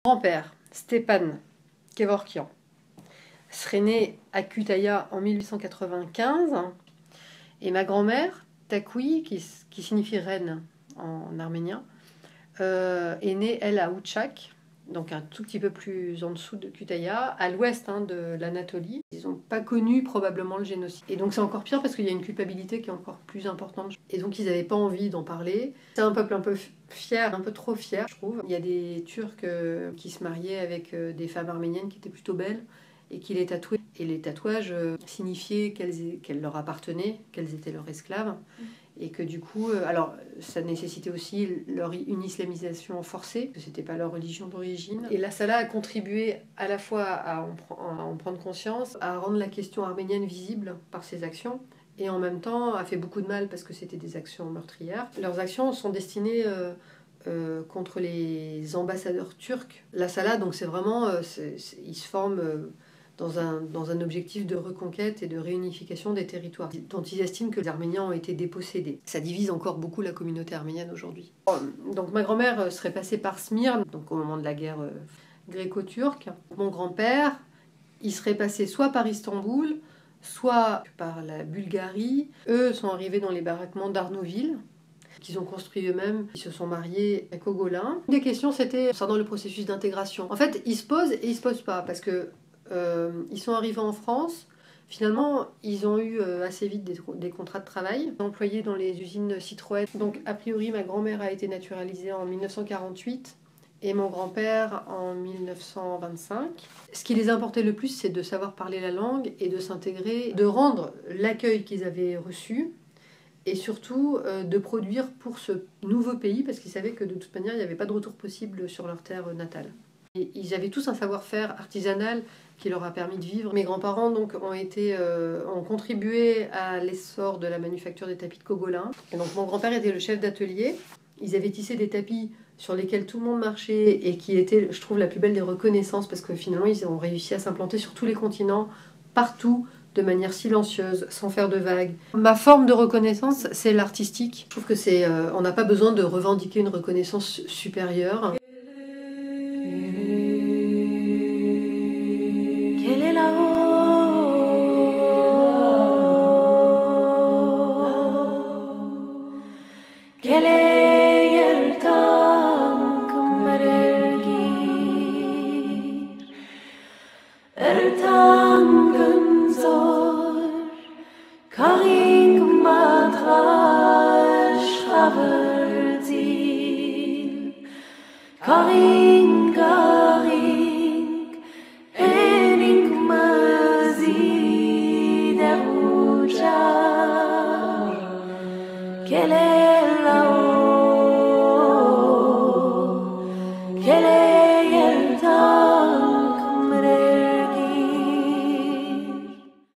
Grand-père, Stepan Kevorkian, serait né à Kütahya en 1895 et ma grand-mère, Takui, qui signifie reine en arménien, est née, elle, à Outchak, donc un tout petit peu plus en dessous de Kütahya, à l'ouest de l'Anatolie. Ils n'ont pas connu probablement le génocide. Et donc c'est encore pire parce qu'il y a une culpabilité qui est encore plus importante. Et donc ils n'avaient pas envie d'en parler. C'est un peuple un peu fier, un peu trop fier, je trouve. Il y a des Turcs qui se mariaient avec des femmes arméniennes qui étaient plutôt belles et qui les tatouaient. Et les tatouages signifiaient qu'elles leur appartenaient, qu'elles étaient leurs esclaves. Et que du coup, alors ça nécessitait aussi une islamisation forcée, que c'était pas leur religion d'origine. Et la Salah a contribué à la fois à en prendre conscience, à rendre la question arménienne visible par ses actions, et en même temps a fait beaucoup de mal parce que c'était des actions meurtrières. Leurs actions sont destinées contre les ambassadeurs turcs. La Salah, donc c'est vraiment, ils se forment dans un objectif de reconquête et de réunification des territoires, dont ils estiment que les Arméniens ont été dépossédés. Ça divise encore beaucoup la communauté arménienne aujourd'hui. Donc ma grand-mère serait passée par Smyrne, donc au moment de la guerre gréco-turque. Mon grand-père, il serait passé soit par Istanbul, soit par la Bulgarie. Eux sont arrivés dans les baraquements d'Arnouville, qu'ils ont construit eux-mêmes. Ils se sont mariés à Kogolin. Une des questions, c'était concernant le processus d'intégration. En fait, ils se posent et ils se posent pas, parce que ils sont arrivés en France. Finalement, ils ont eu assez vite des contrats de travail, employés dans les usines Citroën. Donc, a priori, ma grand-mère a été naturalisée en 1948 et mon grand-père en 1925. Ce qui les importait le plus, c'est de savoir parler la langue et de s'intégrer, de rendre l'accueil qu'ils avaient reçu et surtout de produire pour ce nouveau pays, parce qu'ils savaient que de toute manière, il n'y avait pas de retour possible sur leur terre natale. Et ils avaient tous un savoir-faire artisanal qui leur a permis de vivre. Mes grands-parents donc ont contribué à l'essor de la manufacture des tapis de Kogolin. Et donc mon grand-père était le chef d'atelier. Ils avaient tissé des tapis sur lesquels tout le monde marchait et qui étaient, je trouve, la plus belle des reconnaissances, parce que finalement ils ont réussi à s'implanter sur tous les continents, partout, de manière silencieuse, sans faire de vagues. Ma forme de reconnaissance, c'est l'artistique. Je trouve que on n'a pas besoin de revendiquer une reconnaissance supérieure. Quelle est la